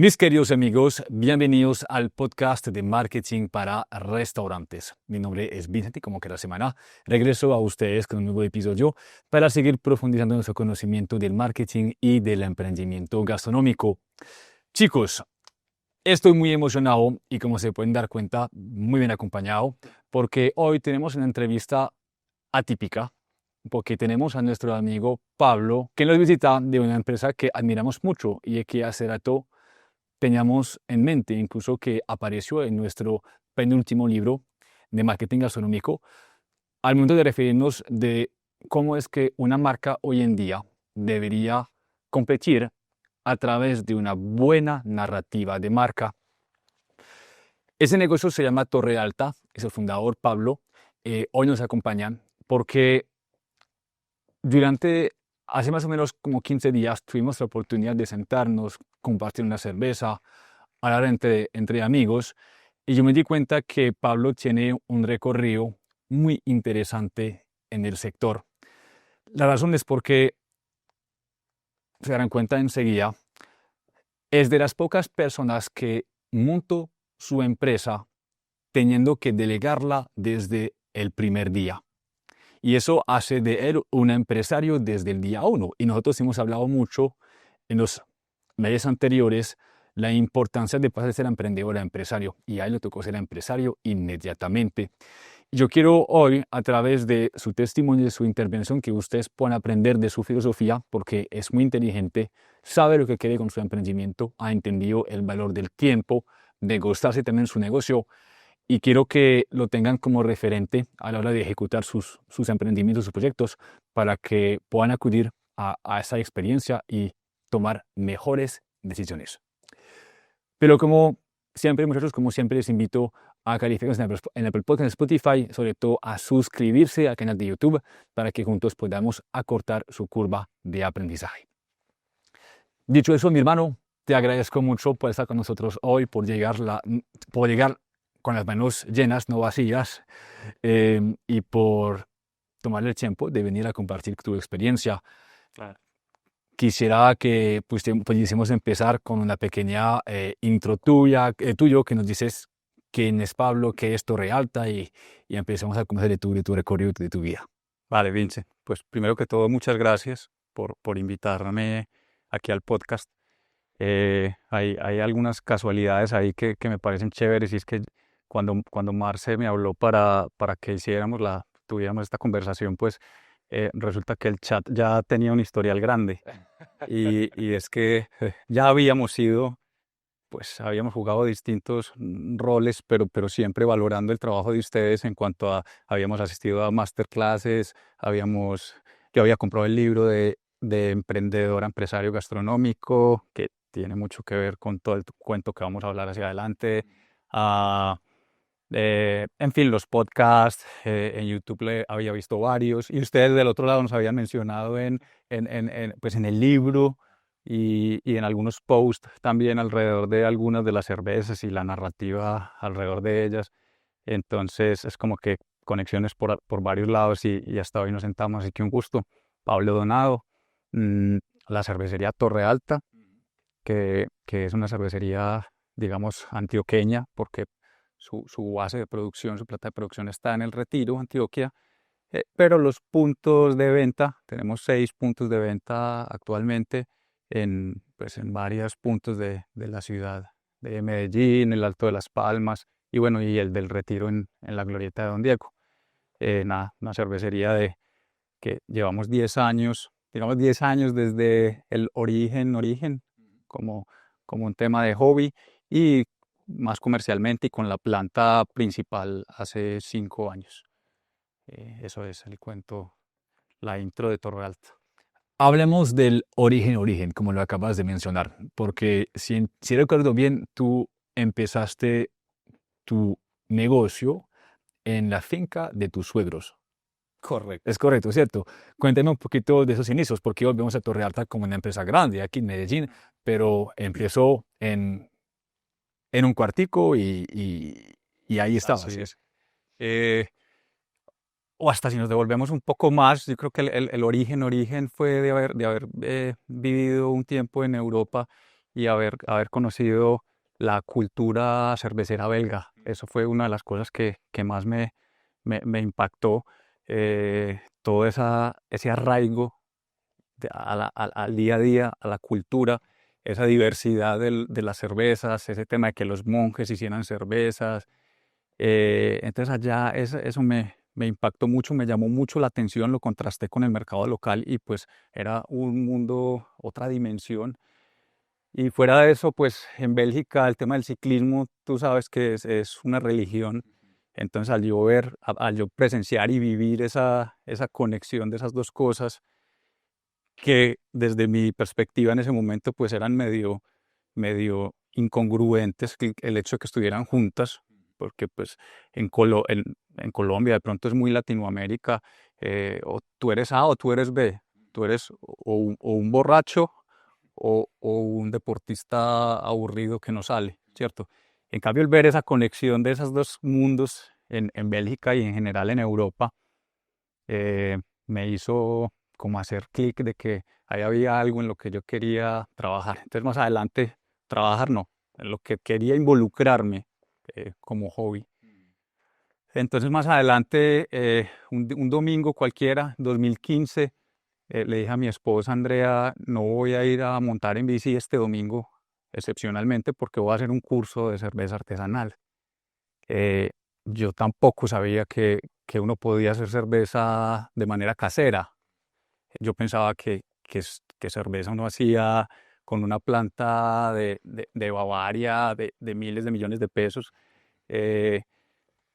Mis queridos amigos, bienvenidos al podcast de marketing para restaurantes. Mi nombre es Vicente y como cada semana regreso a ustedes con un nuevo episodio para seguir profundizando en nuestro conocimiento del marketing y del emprendimiento gastronómico. Chicos, estoy muy emocionado y como se pueden dar cuenta, muy bien acompañado porque hoy tenemos una entrevista atípica porque tenemos a nuestro amigo Pablo que nos visita de una empresa que admiramos mucho y que hace rato teníamos en mente, incluso que apareció en nuestro penúltimo libro de marketing gastronómico, al momento de referirnos de cómo es que una marca hoy en día debería competir a través de una buena narrativa de marca. Ese negocio se llama Torre Alta, es el fundador Pablo. Hoy nos acompañan porque hace más o menos como 15 días tuvimos la oportunidad de sentarnos, compartir una cerveza, hablar entre amigos, y yo me di cuenta que Pablo tiene un recorrido muy interesante en el sector. La razón es porque, se darán cuenta enseguida, es de las pocas personas que montó su empresa teniendo que delegarla desde el primer día. Y eso hace de él un empresario desde el día uno. Y nosotros hemos hablado mucho en los meses anteriores la importancia de pasar de ser emprendedor a empresario. Y a él le tocó ser empresario inmediatamente. Yo quiero hoy, a través de su testimonio y de su intervención, que ustedes puedan aprender de su filosofía, porque es muy inteligente, sabe lo que quiere con su emprendimiento, ha entendido el valor del tiempo, de gustarse también su negocio, y quiero que lo tengan como referente a la hora de ejecutar sus emprendimientos, sus proyectos, para que puedan acudir a esa experiencia y tomar mejores decisiones. Pero como siempre, muchachos, como siempre les invito a calificarnos en Apple Podcast, en Spotify, sobre todo a suscribirse al canal de YouTube para que juntos podamos acortar su curva de aprendizaje. Dicho eso, mi hermano, te agradezco mucho por estar con nosotros hoy, por llegar con las manos llenas, no vacías, y por tomar el tiempo de venir a compartir tu experiencia. Claro. Quisiera que pudiésemos empezar con una pequeña intro tuyo, que nos dices quién es Pablo, qué es Torre Alta y empecemos a conocer de tu recorrido, de tu vida. Vale, Vince. Pues primero que todo, muchas gracias por invitarme aquí al podcast. Hay algunas casualidades ahí que me parecen chéveres y es que cuando Marce me habló para que tuviéramos esta conversación, pues resulta que el chat ya tenía un historial grande y es que ya habíamos habíamos jugado distintos roles, pero siempre valorando el trabajo de ustedes en cuanto a, habíamos asistido a masterclasses, yo había comprado el libro de emprendedor a empresario gastronómico, que tiene mucho que ver con todo el cuento que vamos a hablar hacia adelante. En fin, los podcasts, en YouTube había visto varios, y ustedes del otro lado nos habían mencionado pues en el libro y en algunos posts también alrededor de algunas de las cervezas y la narrativa alrededor de ellas. Entonces es como que conexiones por varios lados y hasta hoy nos sentamos, así que un gusto. Pablo Donado, la cervecería Torre Alta, que es una cervecería, digamos, antioqueña, porque su base de producción, su planta de producción está en El Retiro, Antioquia, pero los puntos de venta, tenemos 6 puntos de venta actualmente pues en varios puntos de la ciudad de Medellín, el Alto de las Palmas y bueno, y el del Retiro en la Glorieta de Don Diego. Una cervecería que llevamos 10 años, digamos 10 años desde el origen, como un tema de hobby y más comercialmente y con la planta principal hace 5 años. Eso es el cuento, la intro de Torre Alta. Hablemos del origen, como lo acabas de mencionar, porque si recuerdo bien, tú empezaste tu negocio en la finca de tus suegros. Correcto. Es correcto, ¿cierto? Cuéntame un poquito de esos inicios, porque hoy vemos a Torre Alta como una empresa grande aquí en Medellín, pero empezó en un cuartico y ahí estaba. Así es. O hasta si nos devolvemos un poco más, yo creo que el origen fue de haber vivido un tiempo en Europa y haber conocido la cultura cervecera belga. Eso fue una de las cosas que más me impactó, todo ese arraigo al día a día, a la cultura, esa diversidad de las cervezas, ese tema de que los monjes hicieran cervezas. Entonces allá eso me impactó mucho, me llamó mucho la atención, lo contrasté con el mercado local y pues era un mundo, otra dimensión. Y fuera de eso, pues en Bélgica el tema del ciclismo, tú sabes que es una religión. Entonces al yo presenciar y vivir esa conexión de esas dos cosas, que desde mi perspectiva en ese momento pues eran medio incongruentes, el hecho de que estuvieran juntas, porque pues en Colombia de pronto es muy Latinoamérica, o tú eres A o tú eres B, tú eres o un borracho o un deportista aburrido que no sale, ¿cierto? En cambio, el ver esa conexión de esos dos mundos en Bélgica y en general en Europa, me hizo como hacer clic de que ahí había algo en lo que yo quería trabajar. Entonces, más adelante, trabajar no, en lo que quería involucrarme, como hobby. Entonces, más adelante, un domingo cualquiera, 2015, le dije a mi esposa Andrea, no voy a ir a montar en bici este domingo, excepcionalmente, porque voy a hacer un curso de cerveza artesanal. Eh, yo tampoco sabía que uno podía hacer cerveza de manera casera. Yo pensaba que cerveza uno hacía con una planta de Bavaria de miles de millones de pesos. eh,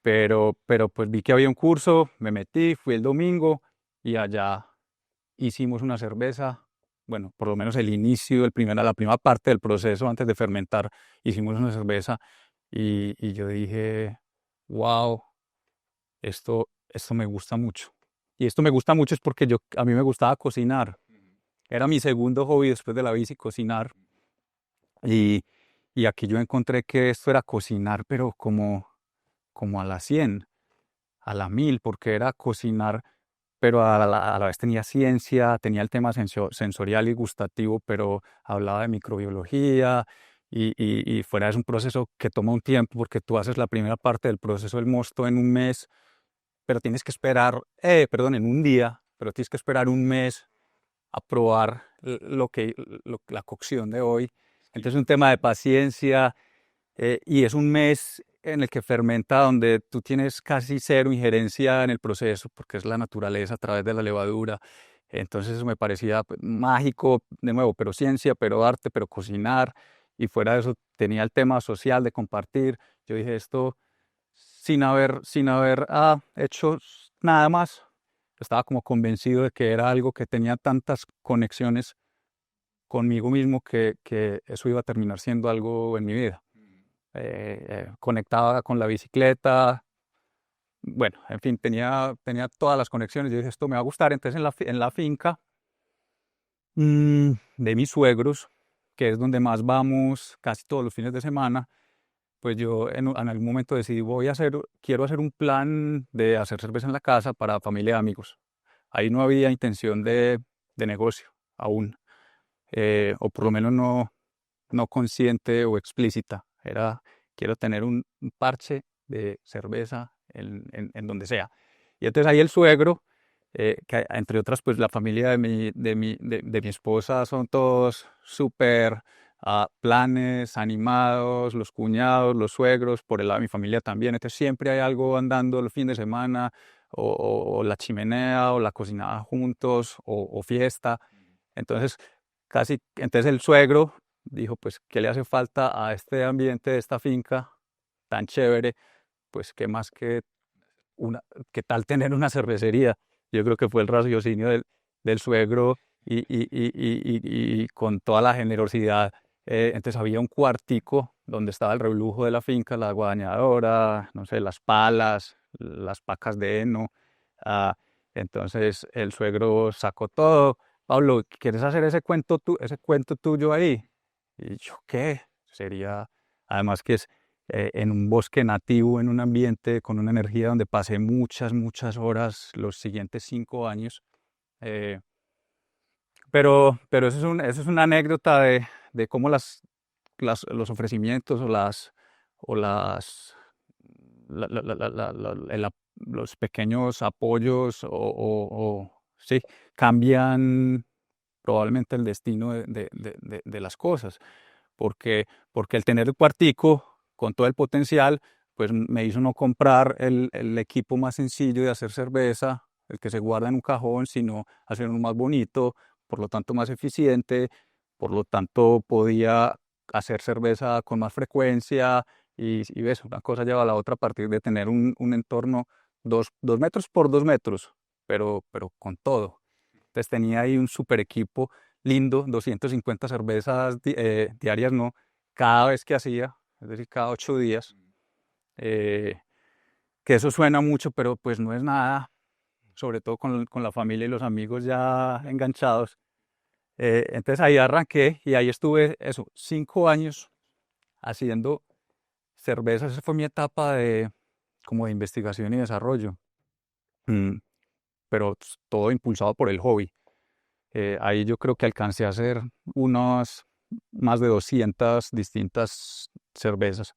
pero pues vi que había un curso, me metí, fui el domingo y allá hicimos una cerveza. Bueno, por lo menos el inicio, la primera parte del proceso antes de fermentar, hicimos una cerveza y yo dije, wow, esto me gusta mucho. Y esto me gusta mucho es porque a mí me gustaba cocinar. Era mi segundo hobby después de la bici, cocinar. Y, y aquí yo encontré que esto era cocinar, pero como a la 100, a la 1000, porque era cocinar, pero a la vez tenía ciencia, tenía el tema sensorial y gustativo, pero hablaba de microbiología. Y fuera es un proceso que toma un tiempo, porque tú haces la primera parte del proceso del mosto en un mes, pero tienes que esperar, perdón, en un día, pero tienes que esperar un mes a probar la cocción de hoy. Entonces es un tema de paciencia, y es un mes en el que fermenta, donde tú tienes casi cero injerencia en el proceso, porque es la naturaleza a través de la levadura. Entonces eso me parecía pues, mágico, de nuevo, pero ciencia, pero arte, pero cocinar. Y fuera de eso tenía el tema social de compartir. Yo dije esto sin haber hecho nada más. Estaba como convencido de que era algo que tenía tantas conexiones conmigo mismo que eso iba a terminar siendo algo en mi vida. Conectaba con la bicicleta, bueno, en fin, tenía todas las conexiones. Yo dije, esto me va a gustar. Entonces en la finca, de mis suegros, que es donde más vamos casi todos los fines de semana, pues yo en algún momento decidí, quiero hacer un plan de hacer cerveza en la casa para familia y amigos. Ahí no había intención de negocio aún, o por lo menos no consciente o explícita. Quiero tener un parche de cerveza en donde sea. Y entonces ahí el suegro, que entre otras, pues la familia de mi esposa son todos súper planes, animados, los cuñados, los suegros, por el lado de mi familia también. Entonces siempre hay algo andando el fin de semana, o la chimenea, o la cocinada juntos, o fiesta. Entonces, entonces el suegro dijo, pues, ¿qué le hace falta a este ambiente de esta finca tan chévere? Pues, ¿qué más una, qué tal tener una cervecería? Yo creo que fue el raciocinio del suegro y con toda la generosidad. Entonces había un cuartico donde estaba el reblujo de la finca, la guadañadora, no sé, las palas, las pacas de heno. ah, entonces el suegro sacó todo. Pablo, ¿quieres hacer ese cuento tuyo ahí? Y yo, ¿qué? Sería, además que es en un bosque nativo, en un ambiente con una energía donde pasé muchas, muchas horas los siguientes 5 años. eh, pero eso es una anécdota de cómo los ofrecimientos o los pequeños apoyos sí, cambian probablemente el destino de las cosas, porque el tener el cuartico con todo el potencial, pues me hizo no comprar el equipo más sencillo de hacer cerveza, el que se guarda en un cajón, sino hacer uno más bonito, por lo tanto más eficiente, por lo tanto podía hacer cerveza con más frecuencia y ves, una cosa lleva a la otra a partir de tener un entorno 2 metros por 2 metros, pero con todo. Entonces tenía ahí un super equipo lindo, 250 cervezas diarias, no, cada vez que hacía, es decir, cada 8 días. Que eso suena mucho, pero pues no es nada, sobre todo con la familia y los amigos ya enganchados. Entonces ahí arranqué y ahí estuve, eso, 5 años haciendo cervezas. Esa fue mi etapa como de investigación y desarrollo. Pero todo impulsado por el hobby. Ahí yo creo que alcancé a hacer unas más de 200 distintas cervezas.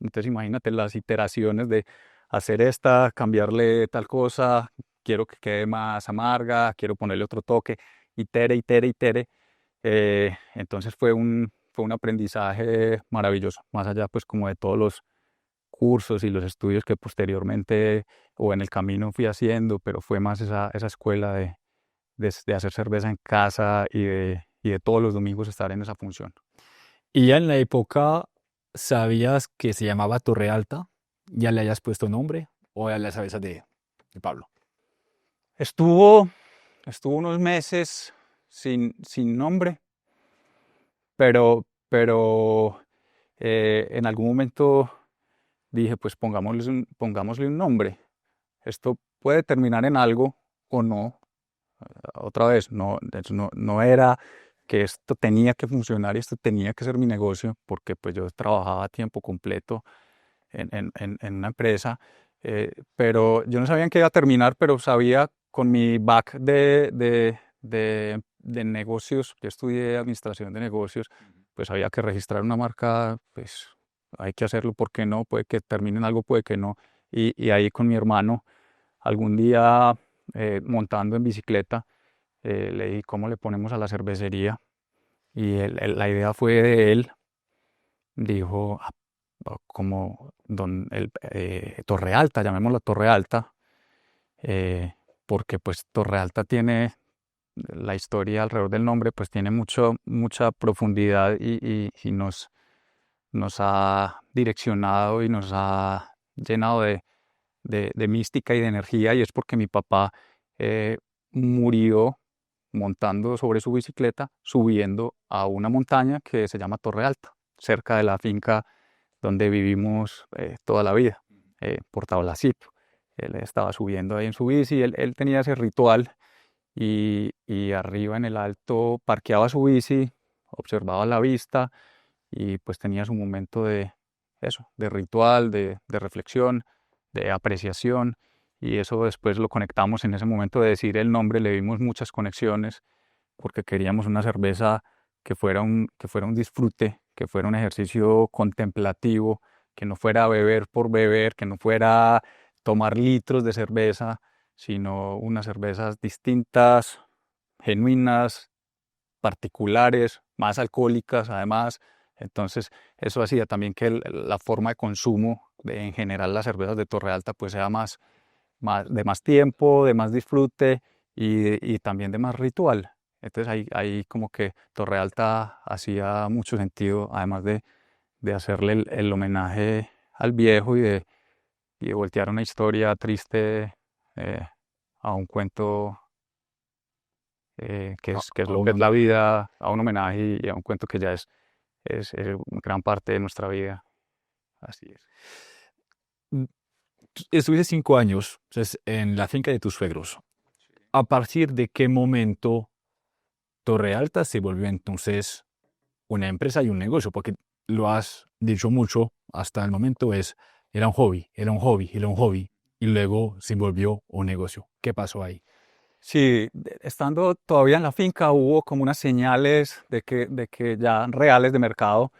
Entonces imagínate las iteraciones de hacer esta, cambiarle tal cosa, quiero que quede más amarga, quiero ponerle otro toque, itere, itere, itere. Entonces fue un aprendizaje maravilloso, más allá pues como de todos los cursos y los estudios que posteriormente o en el camino fui haciendo, pero fue más esa escuela de hacer cerveza en casa y de todos los domingos estar en esa función. Y ya en la época, ¿sabías que se llamaba Torre Alta? ¿Ya le hayas puesto nombre o ya la sabes de Pablo? Estuvo unos meses sin nombre, pero en algún momento dije, pues pongámosle un nombre. Esto puede terminar en algo o no. Otra vez, no era que esto tenía que funcionar y esto tenía que ser mi negocio, porque pues yo trabajaba a tiempo completo en una empresa, pero yo no sabía en qué iba a terminar, pero sabía con mi back de negocios, yo estudié administración de negocios, pues había que registrar una marca, pues hay que hacerlo, ¿por qué no? Puede que termine en algo, puede que no. Y ahí con mi hermano, algún día montando en bicicleta, le dije, ¿cómo le ponemos a la cervecería? Y la idea fue de él, dijo, como Torre Alta, llamémoslo Torre Alta, porque pues Torre Alta tiene, la historia alrededor del nombre, pues tiene mucha profundidad y nos ha direccionado y nos ha llenado de mística y de energía, y es porque mi papá murió montando sobre su bicicleta, subiendo a una montaña que se llama Torre Alta, cerca de la finca donde vivimos toda la vida, por Tablacito. Él estaba subiendo ahí en su bici, él tenía ese ritual y arriba en el alto parqueaba su bici, observaba la vista y pues tenía su momento de eso, de ritual, de reflexión, de apreciación, y eso después lo conectamos en ese momento de decir el nombre, le dimos muchas conexiones porque queríamos una cerveza que fuera un disfrute, que fuera un ejercicio contemplativo, que no fuera beber por beber, que no fuera tomar litros de cerveza, sino unas cervezas distintas, genuinas, particulares, más alcohólicas además. Entonces eso hacía también que la forma de consumo en general las cervezas de Torre Alta pues sea de más tiempo, de más disfrute y también de más ritual. Entonces ahí como que Torre Alta hacía mucho sentido, además de hacerle el homenaje al viejo y de voltear una historia triste a un cuento que es lo que es la vida, a un homenaje y a un cuento que ya es gran parte de nuestra vida. Así es. Estuviste 5 años entonces, en la finca de tus suegros. ¿A partir de qué momento Torre Alta se volvió entonces una empresa y un negocio? Porque lo has dicho mucho, hasta el momento era un hobby, era un hobby, era un hobby, y luego se volvió un negocio. ¿Qué pasó ahí? Sí, estando todavía en la finca hubo como unas señales de que ya reales de mercado,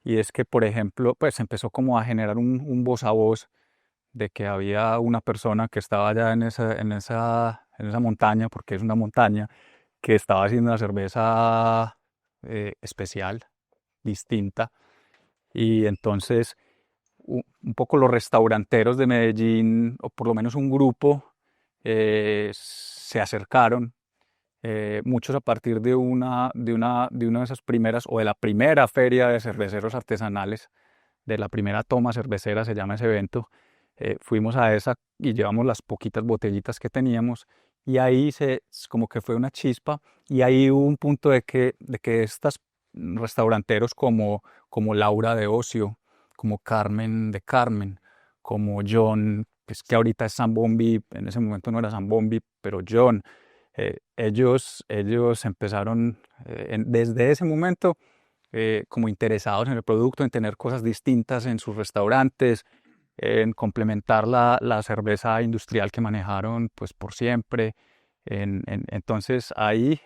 y es que, por ejemplo, pues empezó como a generar un voz a voz de que había una persona que estaba allá en esa montaña, porque es una montaña, que estaba haciendo una cerveza especial, distinta. Y entonces un poco los restauranteros de Medellín, o por lo menos un grupo, se acercaron, muchos a partir de una de esas primeras, o de la primera feria de cerveceros artesanales, de la primera toma cervecera, se llama ese evento. Fuimos a esa y llevamos las poquitas botellitas que teníamos, y ahí como que fue una chispa, y ahí hubo un punto de que estas restauranteros como Laura de Ocio, como Carmen de Carmen, como John, pues que ahorita es Zambombi, en ese momento no era Zambombi, pero John, ellos empezaron desde ese momento como interesados en el producto, en tener cosas distintas en sus restaurantes, en complementar la cerveza industrial que manejaron pues por siempre. Entonces ahí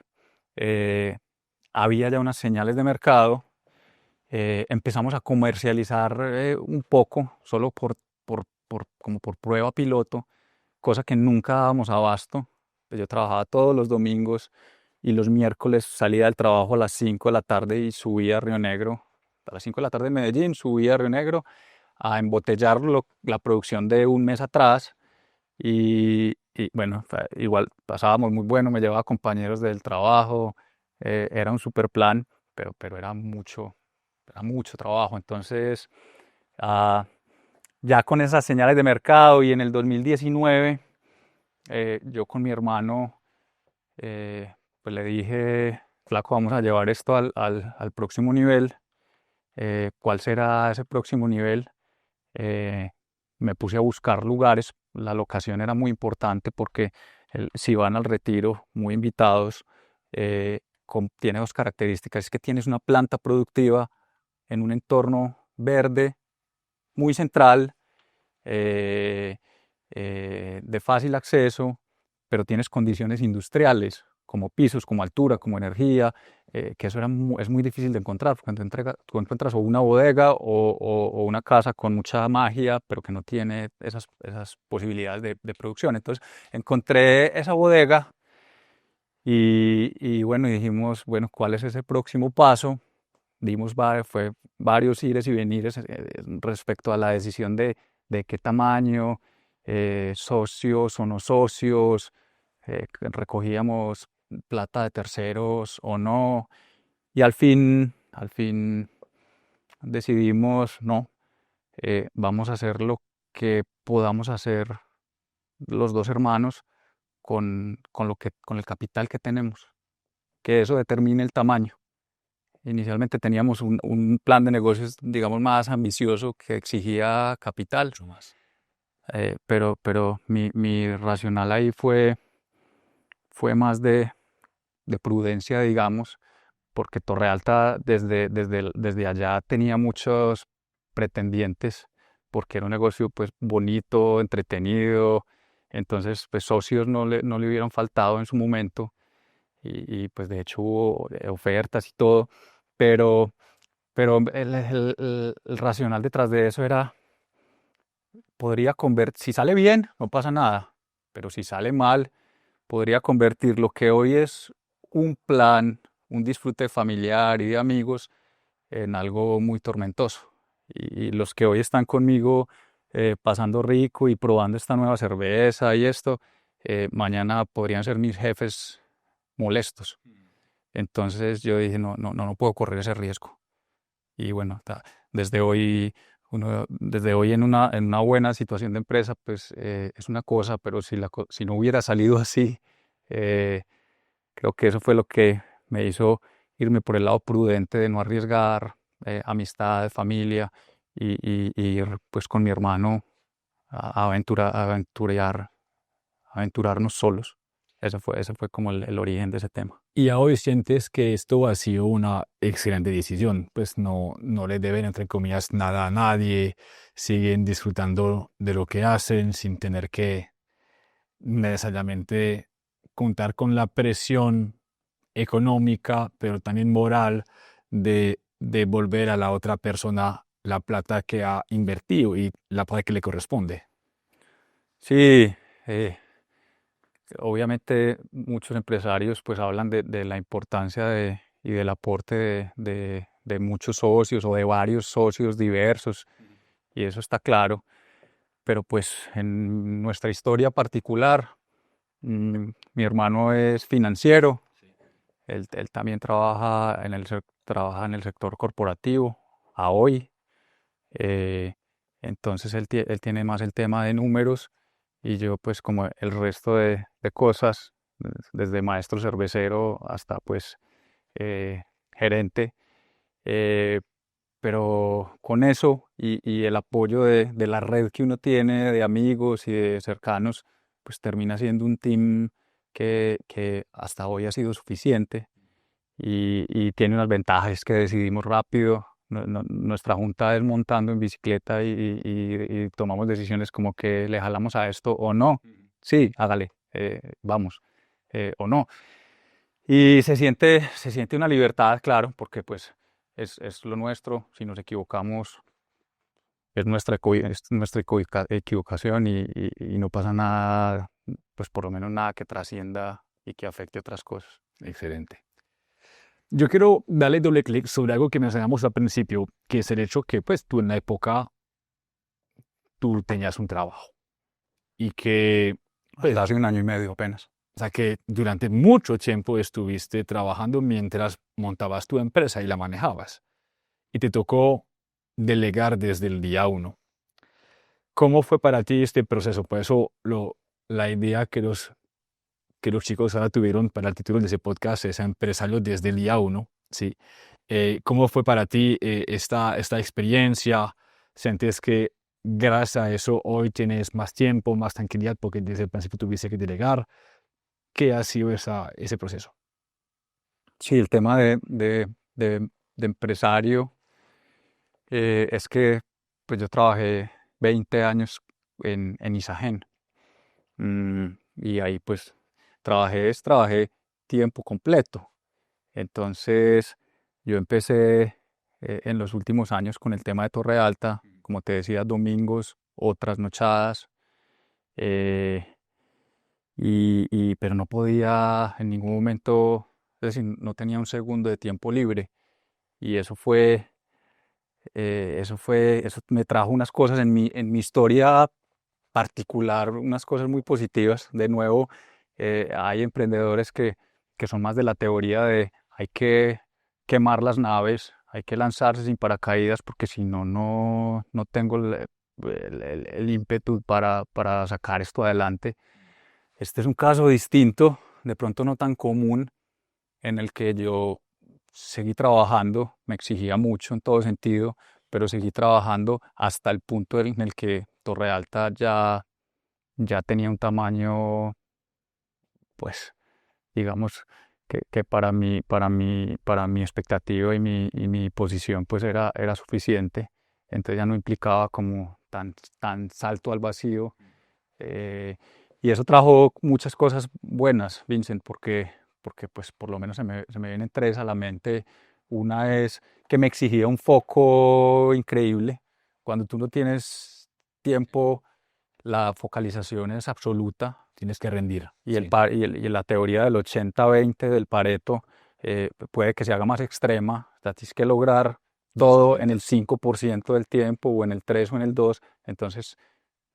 eh, había ya unas señales de mercado. Empezamos a comercializar un poco, solo como por prueba piloto, cosa que nunca dábamos abasto. Pues yo trabajaba todos los domingos y los miércoles salía del trabajo a las 5 de la tarde y subía a Río Negro. A las 5 de la tarde en Medellín, subía a Río Negro a embotellar la producción de un mes atrás. Y bueno, igual pasábamos muy bueno, me llevaba compañeros del trabajo, era un super plan, pero era mucho trabajo. Entonces, ah, ya con esas señales de mercado, y en el 2019, yo con mi hermano, pues le dije, flaco, vamos a llevar esto al próximo nivel. ¿Cuál será ese próximo nivel? Eh, Me puse a buscar lugares, la locación era muy importante porque si van al retiro, muy invitados, tiene dos características: es que tienes una planta productiva en un entorno verde, muy central, eh, de fácil acceso, pero tienes condiciones industriales, como pisos, como altura, como energía, que eso es muy difícil de encontrar, porque tú encuentras o una bodega o una casa con mucha magia, pero que no tiene esas posibilidades de producción. Entonces encontré esa bodega y bueno, dijimos, bueno, ¿cuál es ese próximo paso? Fue varios ires y venires respecto a la decisión de qué tamaño, socios o no socios, recogíamos plata de terceros o no. Y al fin decidimos, no, vamos a hacer lo que podamos hacer los dos hermanos con el capital que tenemos, que eso determine el tamaño. Inicialmente teníamos un plan de negocios, digamos, más ambicioso, que exigía capital, Mucho más. pero mi racional ahí fue más de prudencia, digamos, porque Torrealta desde allá tenía muchos pretendientes, porque era un negocio pues bonito, entretenido. Entonces pues socios no le hubieran faltado en su momento, y pues de hecho hubo ofertas y todo, pero, pero el racional detrás de eso era: si sale bien, no pasa nada, pero si sale mal, podría convertir lo que hoy es un plan, un disfrute familiar y de amigos, en algo muy tormentoso. Y los que hoy están conmigo, pasando rico y probando esta nueva cerveza y esto, mañana podrían ser mis jefes molestos. Entonces yo dije, no puedo correr ese riesgo. Y bueno, desde hoy, desde hoy en una buena situación de empresa, pues es una cosa, pero si no hubiera salido así, eh, creo que eso fue lo que me hizo irme por el lado prudente de no arriesgar amistad, familia, y ir pues con mi hermano a aventurarnos solos. Ese fue como el origen de ese tema. Y a hoy sientes que esto ha sido una excelente decisión, pues no le deben, entre comillas, nada a nadie, siguen disfrutando de lo que hacen sin tener que necesariamente contar con la presión económica, pero también moral de devolver a la otra persona la plata que ha invertido y la plata que le corresponde. Sí, obviamente muchos empresarios pues hablan de la importancia y del aporte de muchos socios o de varios socios diversos, y eso está claro, pero pues en nuestra historia particular, mi hermano es financiero, él también trabaja en el sector corporativo a hoy. Eh, entonces él tiene más el tema de números y yo pues como el resto de cosas, desde maestro cervecero hasta pues eh, gerente, eh, pero con eso y el apoyo de la red que uno tiene de amigos y de cercanos, pues termina siendo un team que hasta hoy ha sido suficiente y tiene unas ventajas, es que decidimos rápido. Nuestra junta es montando en bicicleta y tomamos decisiones como que le jalamos a esto o no. Sí, hágale, vamos, o no. Y se siente una libertad, claro, porque pues es lo nuestro. Si nos equivocamos, es nuestra equivocación y no pasa nada, pues por lo menos nada que trascienda y que afecte otras cosas. Excelente. Yo quiero darle doble clic sobre algo que mencionamos al principio, que es el hecho que pues tú en la época tú tenías un trabajo y que pues, Hasta hace un año y medio apenas. o sea, que durante mucho tiempo estuviste trabajando mientras montabas tu empresa y la manejabas. Y te tocó delegar desde el día uno. ¿Cómo fue para ti este proceso? Por eso la idea que los chicos ahora tuvieron para el título de ese podcast es Empresario desde el día uno. ¿Sí? ¿Cómo fue para ti esta experiencia? ¿Sientes que gracias a eso hoy tienes más tiempo, más tranquilidad porque desde el principio tuviste que delegar? ¿Qué ha sido ese proceso? Sí, el tema de empresario es que pues yo trabajé 20 años en Isagen, y ahí pues trabajé tiempo completo. Entonces yo empecé en los últimos años con el tema de Torre Alta, como te decía, domingos o trasnochadas, eh, pero no podía en ningún momento, es decir, no tenía un segundo de tiempo libre. Y eso me trajo unas cosas en mi historia particular, unas cosas muy positivas. De nuevo, hay emprendedores que son más de la teoría de hay que quemar las naves, hay que lanzarse sin paracaídas porque si no, no tengo el ímpetu para sacar esto adelante. Este es un caso distinto, de pronto no tan común, en el que yo seguí trabajando, me exigía mucho en todo sentido, pero seguí trabajando hasta el punto en el que Torre Alta ya tenía un tamaño, pues, digamos, que para mi expectativa y mi posición, pues era suficiente. Entonces ya no implicaba como tan salto al vacío. eh, y eso trajo muchas cosas buenas, Vincent, porque pues por lo menos se me vienen tres a la mente. Una es que me exigía un foco increíble. Cuando tú no tienes tiempo, la focalización es absoluta. Tienes que rendir. Y, Sí. la teoría del 80-20 del Pareto puede que se haga más extrema. O sea, tienes que lograr todo en el 5% del tiempo o en el 3 o en el 2. Entonces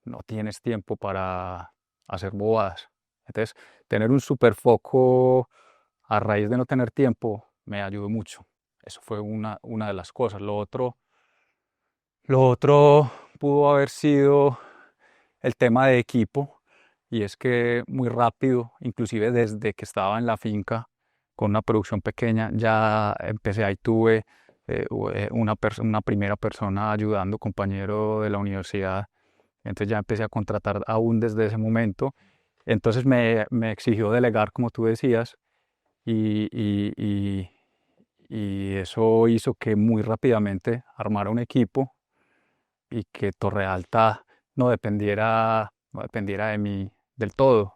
no tienes tiempo para hacer bobadas. Entonces, tener un superfoco a raíz de no tener tiempo me ayudó mucho. Eso fue una de las cosas. Lo otro pudo haber sido el tema de equipo, y es que muy rápido, inclusive desde que estaba en la finca con una producción pequeña, ya empecé, ahí tuve una primera persona ayudando, compañero de la universidad. Entonces ya empecé a contratar aún desde ese momento. Entonces me exigió delegar, como tú decías, y, y, y, y eso hizo que muy rápidamente armara un equipo y que Torre Alta no dependiera de mí del todo.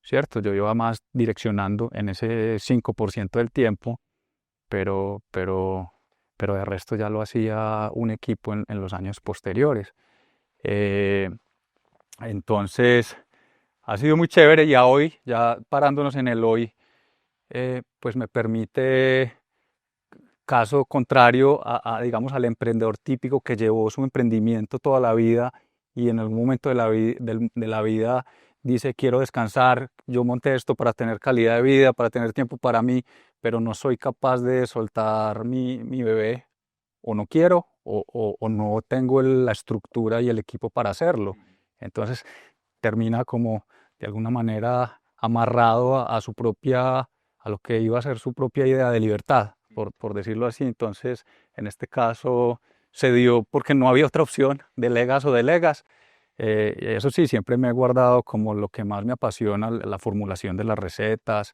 ¿cierto? Yo iba más direccionando en ese 5% del tiempo, pero de resto ya lo hacía un equipo en los años posteriores. Eh, entonces, ha sido muy chévere y a hoy, ya parándonos en el hoy, pues me permite, caso contrario digamos, al emprendedor típico que llevó su emprendimiento toda la vida y en algún momento de la vida dice, quiero descansar, yo monté esto para tener calidad de vida, para tener tiempo para mí, pero no soy capaz de soltar mi bebé, o no quiero, o no tengo la estructura y el equipo para hacerlo. Entonces termina como de alguna manera amarrado a su propia, a lo que iba a ser su propia idea de libertad, por decirlo así. Entonces, en este caso se dio porque no había otra opción, delegas o delegas. Eso sí, siempre me he guardado como lo que más me apasiona, la formulación de las recetas,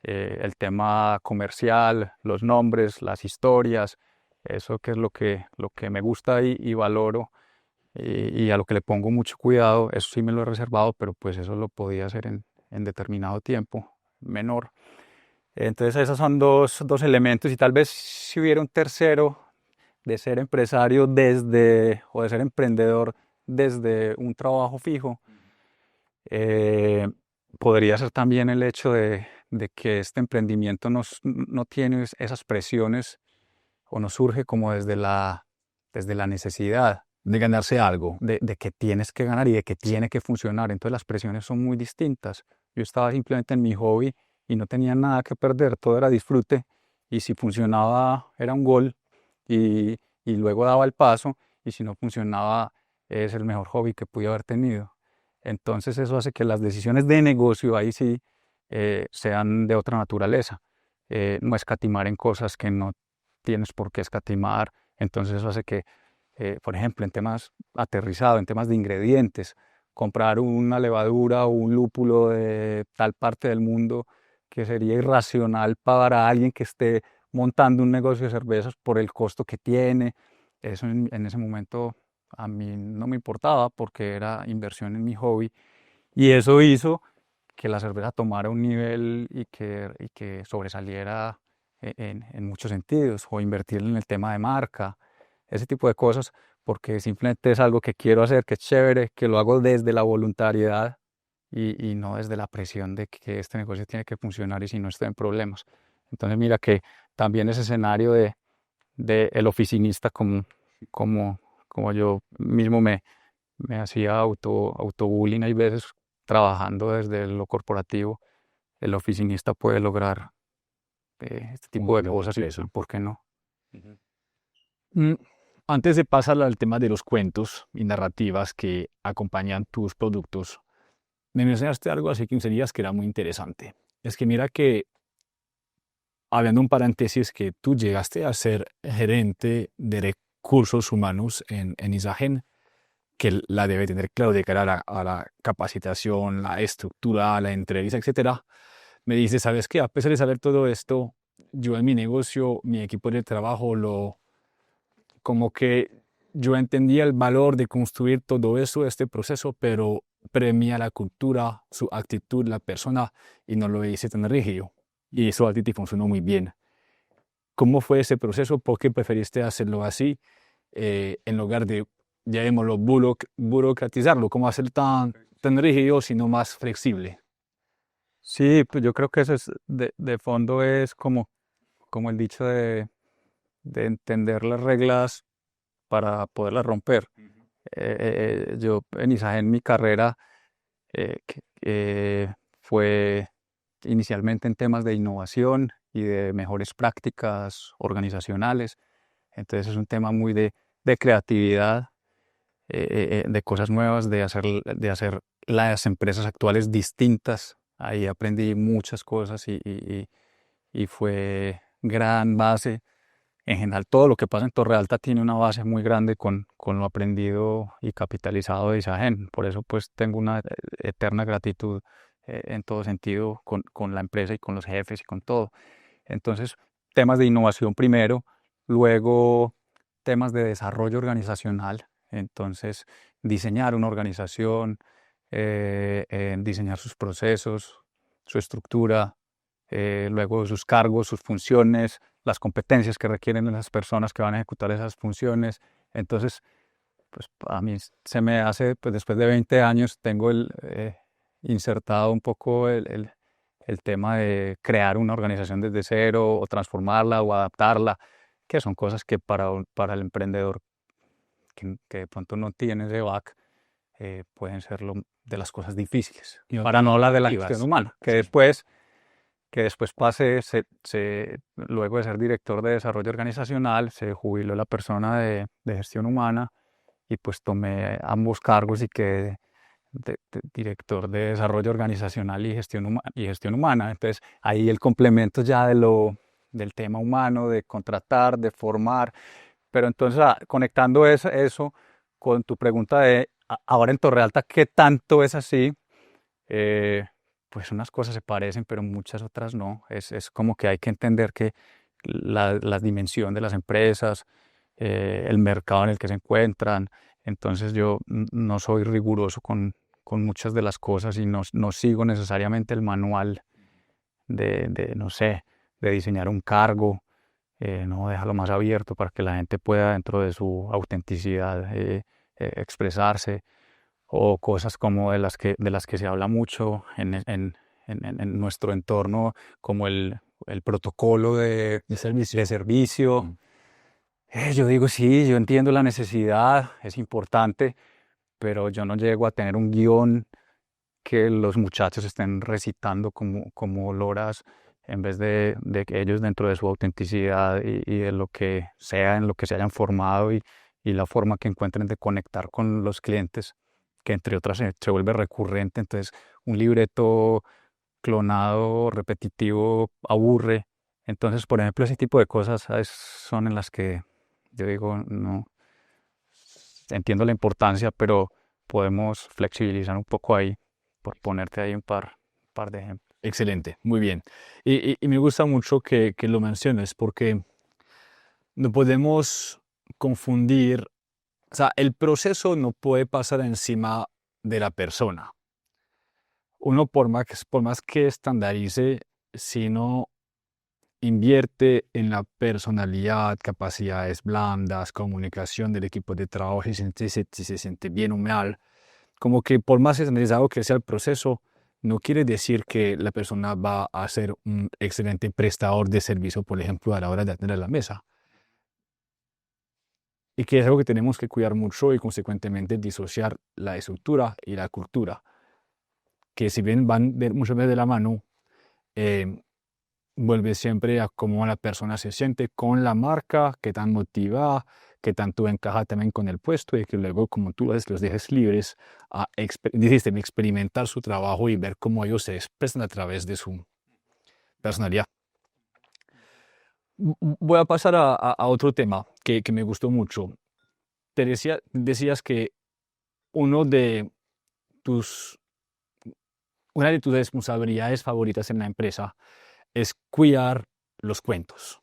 el tema comercial, los nombres, las historias, eso que es lo que me gusta y valoro y a lo que le pongo mucho cuidado, eso sí me lo he reservado, pero pues eso lo podía hacer en determinado tiempo menor. Entonces esos son dos elementos y tal vez si hubiera un tercero de ser empresario o de ser emprendedor desde un trabajo fijo, eh, podría ser también el hecho de que este emprendimiento no tiene esas presiones o no surge como desde la necesidad De ganarse algo. de que tienes que ganar y de que tiene que funcionar. Entonces las presiones son muy distintas. Yo estaba simplemente en mi hobby y no tenía nada que perder, todo era disfrute y si funcionaba era un gol y luego daba el paso y si no funcionaba es el mejor hobby que pude haber tenido. Entonces eso hace que las decisiones de negocio ahí sí sean de otra naturaleza. No escatimar en cosas que no tienes por qué escatimar. Entonces eso hace que por ejemplo, en temas aterrizados, en temas de ingredientes, comprar una levadura o un lúpulo de tal parte del mundo que sería irracional para alguien que esté montando un negocio de cervezas por el costo que tiene. Eso en ese momento a mí no me importaba porque era inversión en mi hobby y eso hizo que la cerveza tomara un nivel y que sobresaliera en muchos sentidos o invertir en el tema de marca ese tipo de cosas, porque simplemente es algo que quiero hacer, que es chévere, que lo hago desde la voluntariedad y no desde la presión de que este negocio tiene que funcionar y si no estoy en problemas. Entonces mira que también ese escenario de el oficinista como, como yo mismo me hacía autobullying hay veces trabajando desde lo corporativo, el oficinista puede lograr este Un tipo de mejor cosas y ingreso. ¿por qué no? Mm, Antes de pasar al tema de los cuentos y narrativas que acompañan tus productos, me mencionaste algo hace 15 días que era muy interesante. Es que mira que, habiendo un paréntesis, que tú llegaste a ser gerente de recursos humanos en Isagen, que la debe tener claro de cara a la capacitación, la estructura, la entrevista, etcétera. Me dice, ¿sabes qué? A pesar de saber todo esto, yo en mi negocio, mi equipo de trabajo, como que yo entendía el valor de construir todo eso, este proceso, pero premia la cultura, su actitud, la persona, y no lo hice tan rígido. Y eso a ti te funcionó muy bien. ¿Cómo fue ese proceso? ¿Por qué preferiste hacerlo así en lugar de, llamémoslo, burocratizarlo? ¿Cómo hacer tan rígido, sino más flexible? Sí, pues yo creo que eso es de fondo es como el dicho de entender las reglas para poderlas romper. Yo en Isagen mi carrera fue inicialmente en temas de innovación y de mejores prácticas organizacionales. Entonces es un tema muy de creatividad, de cosas nuevas, de hacer las empresas actuales distintas. Ahí aprendí muchas cosas y fue gran base. En general, todo lo que pasa en Torre Alta tiene una base muy grande con lo aprendido y capitalizado de Isagen. Por eso, pues, tengo una eterna gratitud en todo sentido con la empresa y con los jefes y con todo. Entonces, temas de innovación primero, luego temas de desarrollo organizacional. Entonces, diseñar una organización, diseñar sus procesos, su estructura, luego sus cargos, sus funciones, las competencias que requieren las personas que van a ejecutar esas funciones. Entonces, pues a mí se me hace, pues después de 20 años, tengo insertado un poco el tema de crear una organización desde cero o transformarla o adaptarla, que son cosas que para el emprendedor que de pronto no tiene ese back, pueden ser de las cosas difíciles. Y Para no hablar de la alternativas. gestión humana, que después pasé, luego de ser director de desarrollo organizacional, se jubiló la persona de gestión humana y pues tomé ambos cargos y quedé director de desarrollo organizacional y gestión humana. Entonces ahí el complemento ya del tema humano, de contratar, de formar. Pero entonces conectando eso con tu pregunta de ahora en Torrealta, ¿qué tanto es así? Pues unas cosas se parecen, pero muchas otras no. Es como que hay que entender que la dimensión de las empresas, el mercado en el que se encuentran. Entonces yo no soy riguroso con muchas de las cosas y no sigo necesariamente el manual no sé, de diseñar un cargo. No, déjalo más abierto para que la gente pueda dentro de su autenticidad expresarse, o cosas como de las que se habla mucho en nuestro entorno, como el protocolo de servicio. Yo digo, sí, yo entiendo la necesidad, es importante, pero yo no llego a tener un guión que los muchachos estén recitando como loras, en vez de que ellos dentro de su autenticidad y de lo que sea, en lo que se hayan formado y la forma que encuentren de conectar con los clientes, que entre otras se vuelve recurrente. Entonces un libreto clonado, repetitivo, aburre. Entonces, por ejemplo, ese tipo de cosas, ¿sabes?, son en las que yo digo, no, entiendo la importancia, pero podemos flexibilizar un poco ahí, por ponerte ahí un par de ejemplos. Excelente, muy bien. Y me gusta mucho que lo menciones porque no podemos confundir, o sea, el proceso no puede pasar encima de la persona. Uno por más que estandarice, si no invierte en la personalidad, capacidades blandas, comunicación del equipo de trabajo, si se siente bien o mal, como que por más estandarizado que sea el proceso, no quiere decir que la persona va a ser un excelente prestador de servicio, por ejemplo, a la hora de atender la mesa. Y que es algo que tenemos que cuidar mucho y consecuentemente disociar la estructura y la cultura, que si bien van muchas veces de la mano, vuelve siempre a cómo la persona se siente con la marca, qué tan motivada, qué tanto encaja también con el puesto, y que luego, como tú los dejes libres a experimentar su trabajo y ver cómo ellos se expresan a través de su personalidad. Voy a pasar a otro tema que me gustó mucho. Decías que una de tus responsabilidades favoritas en la empresa es cuidar los cuentos.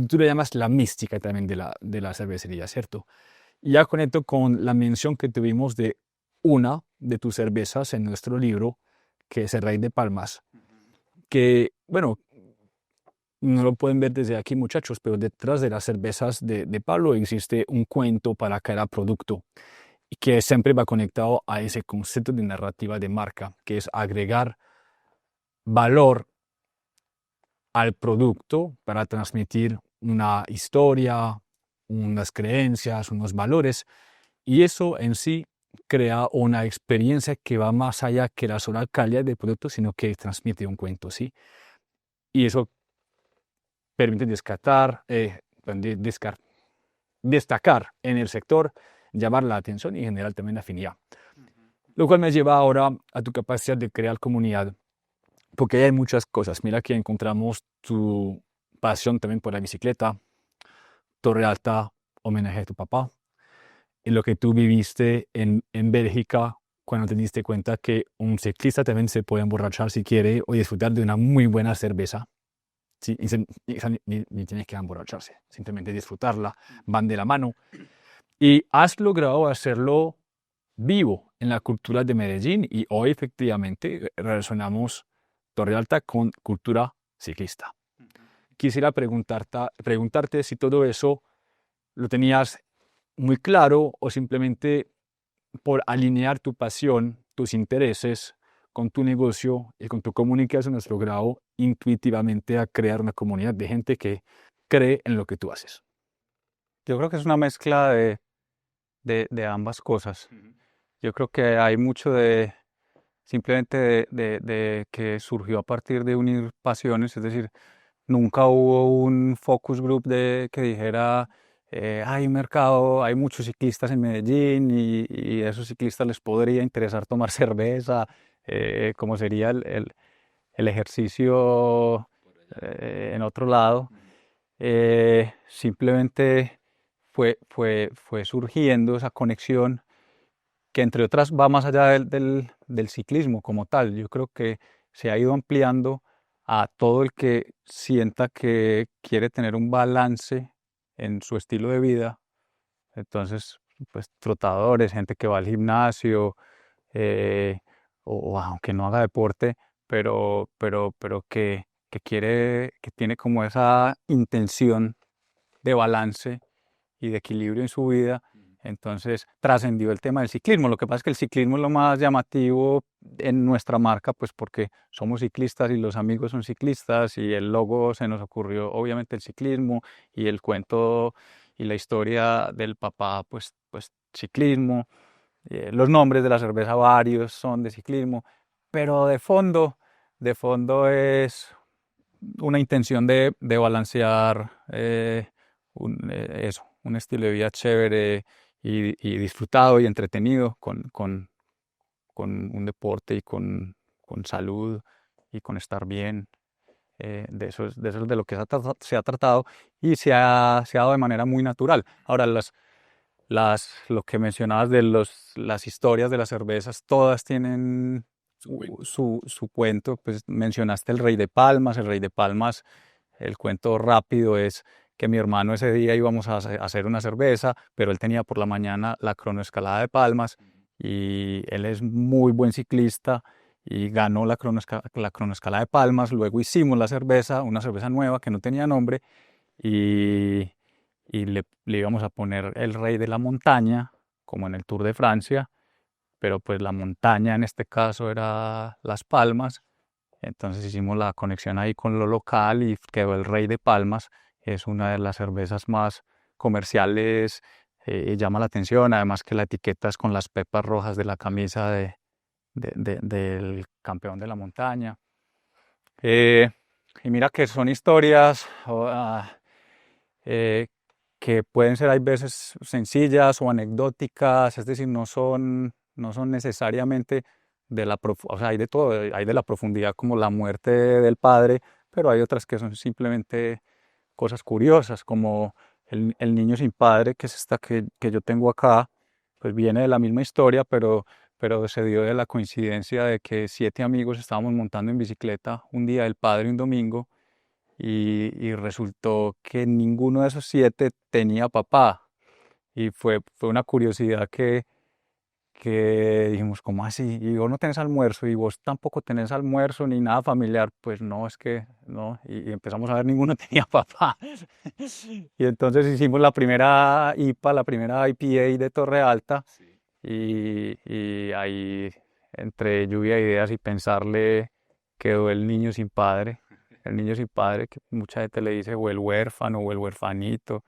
Tú le llamas la mística también de la cervecería, ¿cierto? Y ya conecto con la mención que tuvimos de una de tus cervezas en nuestro libro, que es el Rey de Palmas, que, bueno, no lo pueden ver desde aquí, muchachos, pero detrás de las cervezas de Pablo existe un cuento para cada producto, y que siempre va conectado a ese concepto de narrativa de marca, que es agregar valor al producto para transmitir una historia, unas creencias, unos valores, y eso en sí crea una experiencia que va más allá que la sola calidad del producto, sino que transmite un cuento, ¿sí? Y eso permite destacar en el sector, llamar la atención y generar también afinidad. Lo cual me lleva ahora a tu capacidad de crear comunidad, porque hay muchas cosas. Mira que encontramos tu pasión también por la bicicleta, Torrealta, homenaje a tu papá, y lo que tú viviste en Bélgica cuando te diste cuenta que un ciclista también se puede emborrachar si quiere o disfrutar de una muy buena cerveza. Sí, ni tienes que emborracharse, simplemente disfrutarla, van de la mano. Y has logrado hacerlo vivo en la cultura de Medellín, y hoy efectivamente relacionamos Torrealta con cultura ciclista. Quisiera preguntarte si todo eso lo tenías muy claro o simplemente por alinear tu pasión, tus intereses con tu negocio y con tu comunicación has logrado intuitivamente a crear una comunidad de gente que cree en lo que tú haces. Yo creo que es una mezcla de ambas cosas. Yo creo que hay mucho de simplemente de que surgió a partir de unir pasiones, es decir, nunca hubo un focus group que dijera, hay mercado, hay muchos ciclistas en Medellín y a esos ciclistas les podría interesar tomar cerveza, como sería el ejercicio en otro lado. Simplemente fue surgiendo esa conexión que entre otras va más allá del ciclismo como tal. Yo creo que se ha ido ampliando a todo el que sienta que quiere tener un balance en su estilo de vida. Entonces, pues trotadores, gente que va al gimnasio, eh, o aunque no haga deporte, pero que quiere, que tiene como esa intención de balance y de equilibrio en su vida. Entonces trascendió el tema del ciclismo. Lo que pasa es que el ciclismo es lo más llamativo en nuestra marca, pues porque somos ciclistas y los amigos son ciclistas y el logo se nos ocurrió obviamente el ciclismo y el cuento y la historia del papá, pues ciclismo. Los nombres de la cerveza varios son de ciclismo, pero de fondo es una intención de balancear eso, un estilo de vida chévere y disfrutado y entretenido con un deporte y con salud y con estar bien. De eso es de lo que se ha tratado y se ha dado de manera muy natural. Ahora, lo que mencionabas de las historias de las cervezas, todas tienen su cuento. Pues mencionaste el Rey de Palmas. El Rey de Palmas, el cuento rápido es que mi hermano ese día íbamos a hacer una cerveza, pero él tenía por la mañana la cronoescalada de Palmas y él es muy buen ciclista y ganó la cronoescalada de Palmas. Luego hicimos la cerveza, una cerveza nueva que no tenía nombre y le íbamos a poner el Rey de la Montaña, como en el Tour de Francia, pero pues la montaña en este caso era Las Palmas. Entonces hicimos la conexión ahí con lo local y quedó el Rey de Palmas. Es una de las cervezas más comerciales, llama la atención, además que la etiqueta es con las pepas rojas de la camisa del campeón de la montaña. Y mira que son historias eh, que pueden ser, hay veces, sencillas o anecdóticas, es decir, no son necesariamente o sea, hay de todo, hay de la profundidad como la muerte del padre, pero hay otras que son simplemente cosas curiosas, como el niño sin padre, que es esta que yo tengo acá, pues viene de la misma historia, pero se dio de la coincidencia de que 7 amigos estábamos montando en bicicleta un día del padre, un domingo, y resultó que ninguno de esos 7 tenía papá. Y fue una curiosidad que dijimos, ¿cómo así? Y vos no tenés almuerzo, y vos tampoco tenés almuerzo ni nada familiar. Pues no, es que no. Y empezamos a ver, ninguno tenía papá. Y entonces hicimos la primera IPA, la primera IPA de Torre Alta. Y ahí, entre lluvia de ideas y pensarle, quedó el niño sin padre. El niño sin padre, que mucha gente le dice, o el huérfano, o el huerfanito.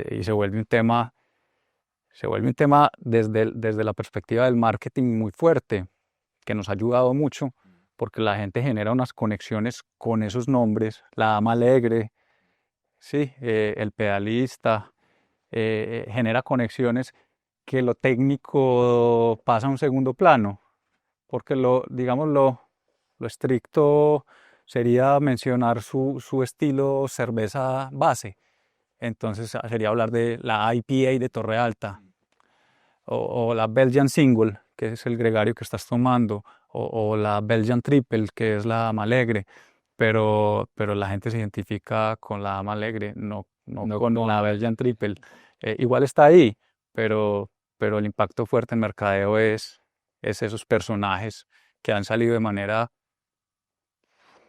Y se vuelve un tema desde la perspectiva del marketing muy fuerte, que nos ha ayudado mucho, porque la gente genera unas conexiones con esos nombres, la dama alegre, sí, el pedalista, genera conexiones que lo técnico pasa a un segundo plano, porque digamos, lo estricto sería mencionar su estilo cerveza base. Entonces sería hablar de la IPA de Torre Alta o la Belgian Single, que es el gregario que estás tomando, o la Belgian Triple, que es la Dama Alegre, pero la gente se identifica con la Dama Alegre, no con la Belgian Triple. Igual está ahí, pero el impacto fuerte en mercadeo es esos personajes que han salido de manera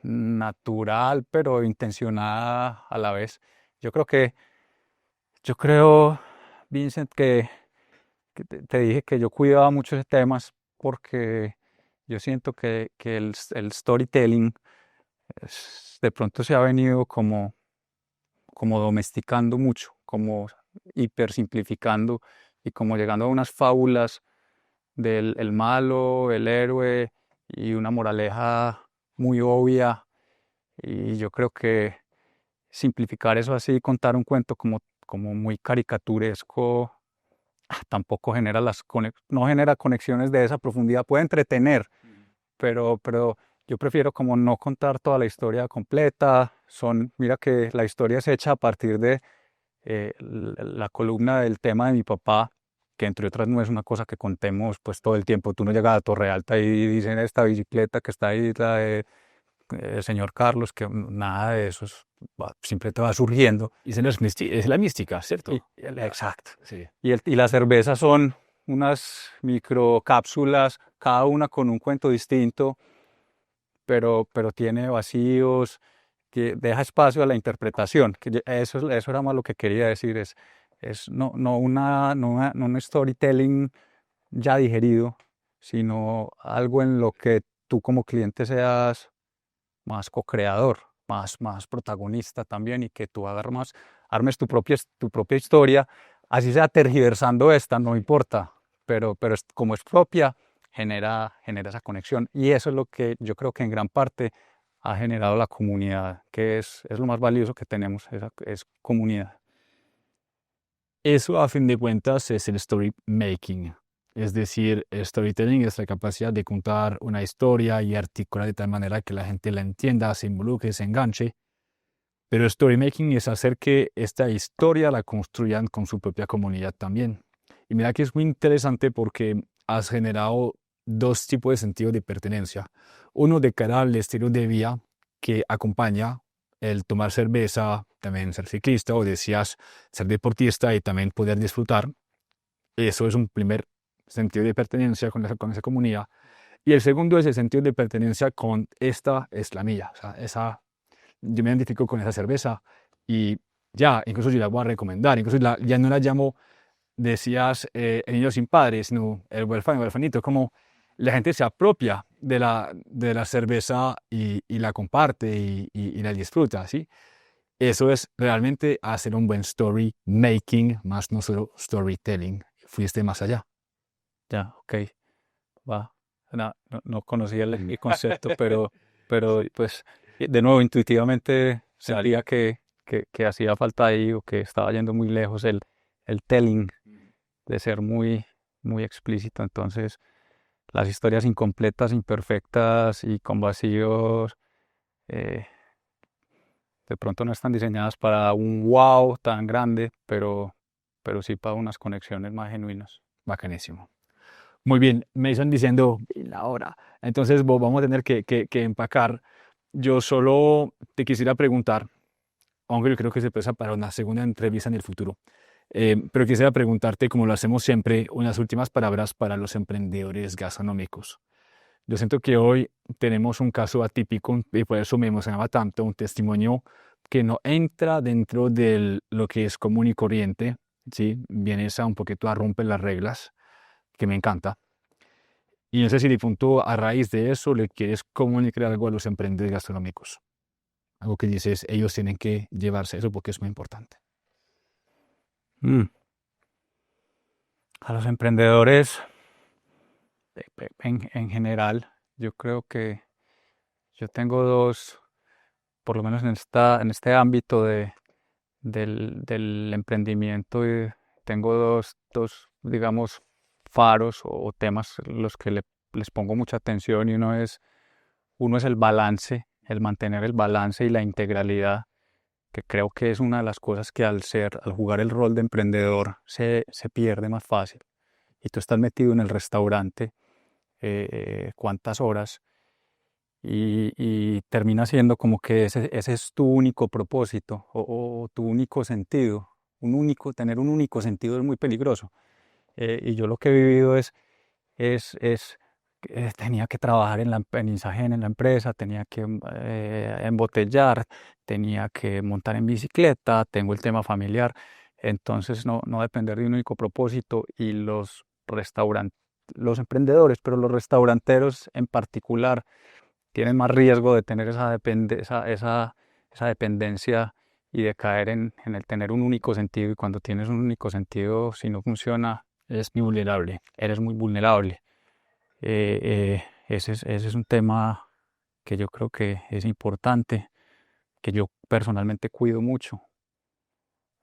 natural, pero intencionada a la vez. Yo creo, Vincent, que te dije que yo cuidaba mucho ese temas porque yo siento que el storytelling de pronto se ha venido como domesticando mucho, como hipersimplificando y como llegando a unas fábulas del el malo, el héroe y una moraleja muy obvia. Y yo creo que simplificar eso así, contar un cuento como muy caricaturesco, tampoco genera no genera conexiones de esa profundidad. Puede entretener, pero yo prefiero como no contar toda la historia completa. Mira que la historia es hecha a partir de la columna del tema de mi papá, que entre otras no es una cosa que contemos pues todo el tiempo. Tú no llegas a Torre Alta y dicen esta bicicleta que está ahí, la de el señor Carlos, que nada de eso siempre te va surgiendo. Y es la mística, ¿cierto? Exacto. Sí. Y las cervezas son unas microcápsulas, cada una con un cuento distinto, pero tiene vacíos, que deja espacio a la interpretación. Eso era más lo que quería decir, es no un storytelling ya digerido, sino algo en lo que tú como cliente seas más co-creador, más protagonista también, y que tú armes tu propia historia, así sea tergiversando esta, no importa, pero como es propia, genera esa conexión. Y eso es lo que yo creo que en gran parte ha generado la comunidad, que es lo más valioso que tenemos, es comunidad. Eso, a fin de cuentas, es el story making. Es decir, el storytelling es la capacidad de contar una historia y articular de tal manera que la gente la entienda, se involucre, se enganche. Pero el story making es hacer que esta historia la construyan con su propia comunidad también. Y mira que es muy interesante porque has generado dos tipos de sentido de pertenencia. Uno de cara al estilo de vida que acompaña el tomar cerveza, también ser ciclista o decías ser deportista y también poder disfrutar. Eso es un primer sentido de pertenencia con esa comunidad. Y el segundo es el sentido de pertenencia con esta es la mía. O sea, yo me identifico con esa cerveza y ya, incluso yo la voy a recomendar. Incluso ya no la llamo, decías, el niño sin padre, sino el huérfano, el huérfanito. Como la gente se apropia de la cerveza y la comparte y la disfruta, ¿sí? Eso es realmente hacer un buen story making, más no solo storytelling. Fuiste más allá. Ya, ok, va. No conocía el concepto, pero pues de nuevo intuitivamente sentía que hacía falta ahí o que estaba yendo muy lejos el telling de ser muy explícito. Entonces, las historias incompletas, imperfectas y con vacíos eh, de pronto no están diseñadas para un wow tan grande, pero sí para unas conexiones más genuinas. Bacanísimo. Muy bien, me están diciendo la hora. Entonces vamos a tener que empacar. Yo solo te quisiera preguntar, aunque yo creo que se pasa para una segunda entrevista en el futuro, pero quisiera preguntarte, como lo hacemos siempre, unas últimas palabras para los emprendedores gastronómicos. Yo siento que hoy tenemos un caso atípico y por eso me emocionaba tanto, un testimonio que no entra dentro de lo que es común y corriente, ¿sí? Viene esa un poquito a romper las reglas, que me encanta. Y no sé si de punto a raíz de eso le quieres comunicar algo a los emprendedores gastronómicos. Algo que dices, ellos tienen que llevarse eso porque es muy importante. Mm. A los emprendedores en general, yo creo que yo tengo por lo menos en este ámbito del emprendimiento, tengo digamos, faros o temas los que les pongo mucha atención, y uno es el balance, el mantener el balance y la integralidad, que creo que es una de las cosas que al jugar el rol de emprendedor se pierde más fácil. Y tú estás metido en el restaurante, cuántas horas, y termina siendo como que ese es tu único propósito o tu único sentido. Tener un único sentido es muy peligroso. Y yo lo que he vivido es tenía que trabajar en Isagen, en la empresa, tenía que embotellar, tenía que montar en bicicleta, tengo el tema familiar, entonces no depender de un único propósito. Y los emprendedores, pero los restauranteros en particular, tienen más riesgo de tener esa dependencia y de caer en el tener un único sentido. Y cuando tienes un único sentido, si no funciona, Es muy vulnerable. eres muy vulnerable. Ese es un tema que yo creo que es importante, que yo personalmente cuido mucho.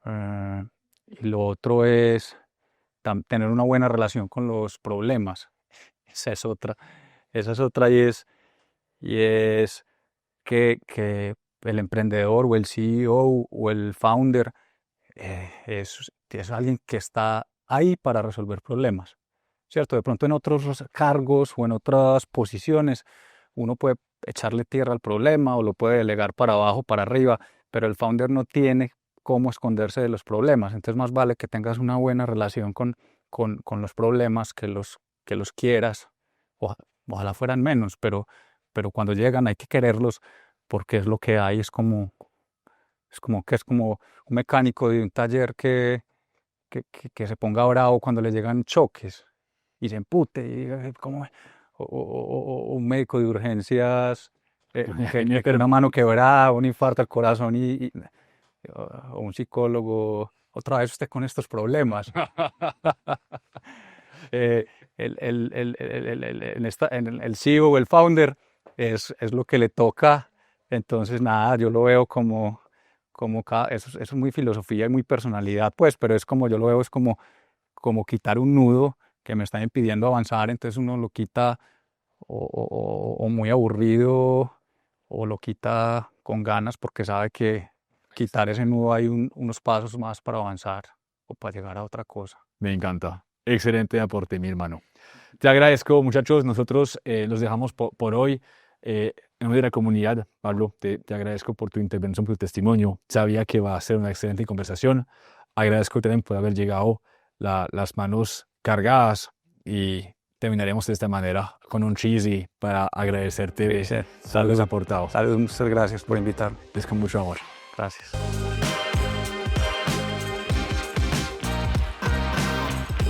Y lo otro es tener una buena relación con los problemas. Esa es otra. Y es que el emprendedor o el CEO o el founder es alguien que está ahí para resolver problemas, ¿cierto? De pronto en otros cargos o en otras posiciones uno puede echarle tierra al problema o lo puede delegar para abajo, para arriba, pero el founder no tiene cómo esconderse de los problemas. Entonces más vale que tengas una buena relación con los problemas, que los quieras. Ojalá fueran menos, pero cuando llegan hay que quererlos, porque es lo que hay. Es como un mecánico de un taller que se ponga bravo cuando le llegan choques y se empute y diga, ¿cómo? O un médico de urgencias que una mano quebrada, un infarto al corazón o un psicólogo, otra vez usted con estos problemas. Eh, el CEO o el founder es lo que le toca. Entonces, nada, yo lo veo eso es muy filosofía y muy personalidad, pues, pero es como yo lo veo, es como quitar un nudo que me está impidiendo avanzar. Entonces uno lo quita o muy aburrido, o lo quita con ganas, porque sabe que quitar ese nudo hay unos pasos más para avanzar o para llegar a otra cosa. Me encanta. Excelente aporte, mi hermano. Te agradezco, muchachos. Nosotros los dejamos por hoy. En nombre de la comunidad, Pablo, te agradezco por tu intervención, por tu testimonio. Sabía que va a ser una excelente conversación. Agradezco también por haber llegado las manos cargadas, y terminaremos de esta manera con un cheesy para agradecerte Sí. haberles aportado. Saludos, muchas gracias por invitarme. Es con mucho amor. Gracias.